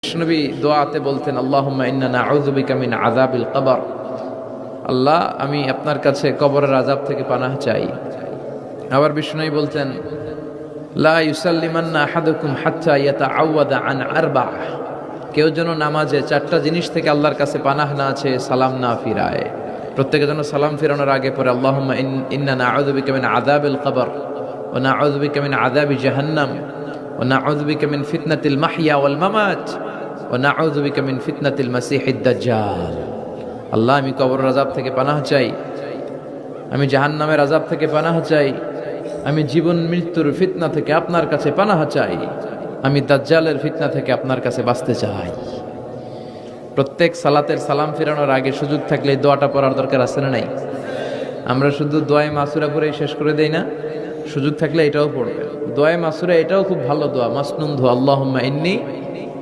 বিষ্ণুনবী দোয়াতে বলতেন আল্লাহুম্মা ইন্না নাউযু বিকা মিন আযাবিল কবর। আল্লাহ, আমি আপনার কাছে কবরের আযাব থেকে পানাহ চাই। আবার বিষ্ণুনবী বলতেন লা ইউসাল্লিমান্না আহাদুকুম হাত্তা ইয়াতাআওয়াদা আন আরবা'হ, কেউ যেন নামাজে চারটা জিনিস থেকে আল্লাহর কাছে পানাহ না আছে, সালাম না ফিরায়। প্রত্যেকে যেন সালাম ফিরানোর আগে পরে আল্লাহুম্মা ইন্না নাউযু বিকা মিন আযাবিল কবর ওয়া নাউযু বিকা মিন আযাবি জাহান্নাম ওয়া নাউযু বিকা মিন ফিতনাতিল মাহইয়া ওয়াল মামাত ওয়া নাউযু বিকা মিন ফিতনাতিল মাসিহিদ দাজ্জাল। আল্লাহ, আমি কবরের আযাব থেকে পানাহ চাই, আমি জাহান্নামের আযাব থেকে পানাহ চাই, আমি জীবন মৃত্যুর ফিতনা থেকে আপনার কাছে পানাহ চাই, আমি দাজ্জালের ফিতনা থেকে আপনার কাছে বাঁচতে চাই। প্রত্যেক সালাতের সালাম ফিরানোর আগে সুযোগ থাকলে এই দোয়াটা পড়ার দরকার আছে না নাই? আমরা শুধু দোয়ায়ে মাসুরা পড়েই শেষ করে দেই না, সুযোগ থাকলে এটাও পড়বে। দোয়ায়ে মাসুরা এটাও খুব ভালো দোয়া, মাসনুন দোয়া। আল্লাহুম্মা ইন্নী